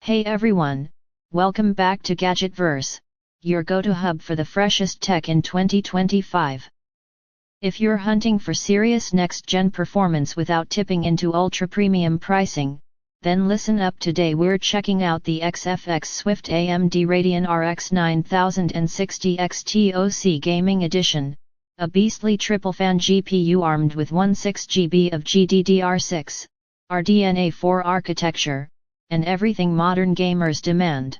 Hey everyone, welcome back to Gadgetverse, your go-to hub for the freshest tech in 2025. If you're hunting for serious next-gen performance without tipping into ultra-premium pricing, then listen up. Today we're checking out the XFX Swift AMD Radeon RX 9060 XT OC Gaming Edition, a beastly triple-fan GPU armed with 16GB of GDDR6, RDNA 4 architecture, and everything modern gamers demand.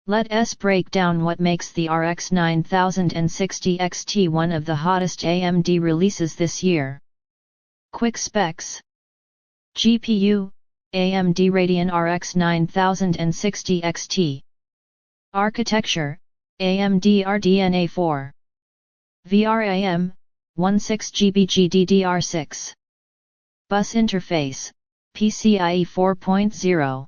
Let us break down what makes the RX 9060 XT one of the hottest AMD releases this year. Quick specs. GPU, AMD Radeon RX 9060 XT. Architecture, AMD RDNA 4. VRAM, 16GB GDDR6. Bus interface, PCIe 4.0.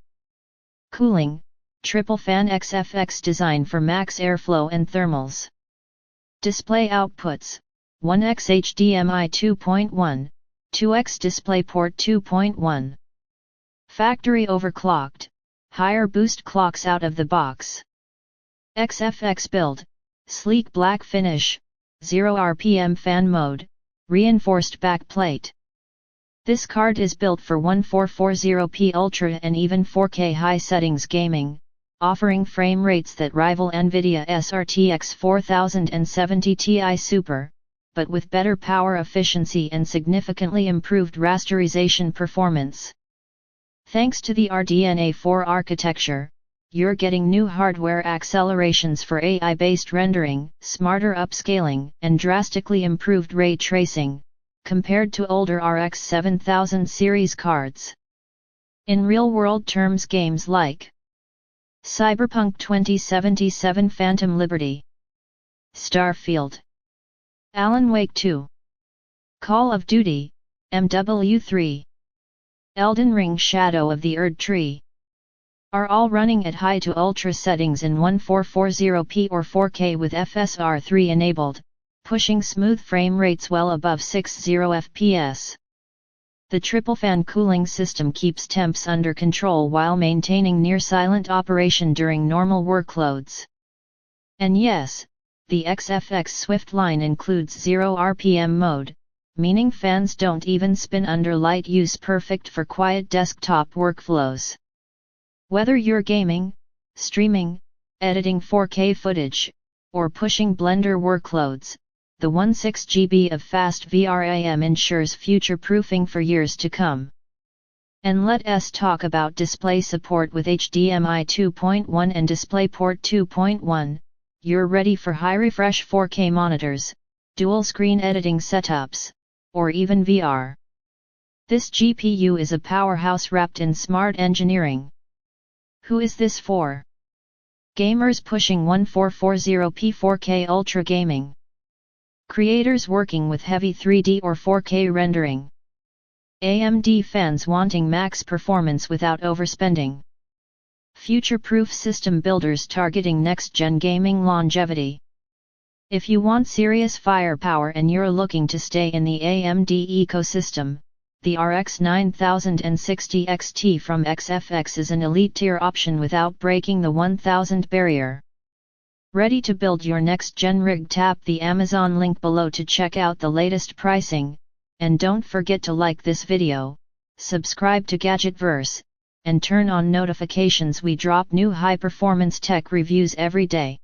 Cooling, triple fan XFX design for max airflow and thermals. Display outputs, 1x HDMI 2.1, 2x DisplayPort 2.1. Factory overclocked, higher boost clocks out of the box. XFX build, sleek black finish, 0 RPM fan mode, reinforced backplate. This card is built for 1440p Ultra and even 4K high settings gaming, offering frame rates that rival NVIDIA's RTX 4070 Ti Super, but with better power efficiency and significantly improved rasterization performance. Thanks to the RDNA 4 architecture, you're getting new hardware accelerations for AI-based rendering, smarter upscaling, and drastically improved ray tracing, compared to older RX 7000 series cards. In real-world terms, games like Cyberpunk 2077 Phantom Liberty, Starfield, Alan Wake 2, Call of Duty, MW3, Elden Ring Shadow of the Erd Tree, are all running at high to ultra settings in 1440p or 4K with FSR3 enabled, pushing smooth frame rates well above 60 fps. The triple-fan cooling system keeps temps under control while maintaining near-silent operation during normal workloads. And yes, the XFX Swift line includes 0 RPM mode, meaning fans don't even spin under light use, perfect for quiet desktop workflows. Whether you're gaming, streaming, editing 4K footage, or pushing Blender workloads, the 16GB of fast VRAM ensures future-proofing for years to come. And let us talk about display support with HDMI 2.1 and DisplayPort 2.1, you're ready for high-refresh 4K monitors, dual-screen editing setups, or even VR. This GPU is a powerhouse wrapped in smart engineering. Who is this for? Gamers pushing 1440p 4K Ultra gaming. Creators working with heavy 3D or 4K rendering. AMD fans wanting max performance without overspending. Future-proof system builders targeting next-gen gaming longevity. If you want serious firepower and you're looking to stay in the AMD ecosystem, the RX 9060 XT from XFX is an elite-tier option without breaking the 1000 barrier. Ready to build your next-gen rig? Tap the Amazon link below to check out the latest pricing, and don't forget to like this video, subscribe to Gadgetverse, and turn on notifications. We drop new high-performance tech reviews every day.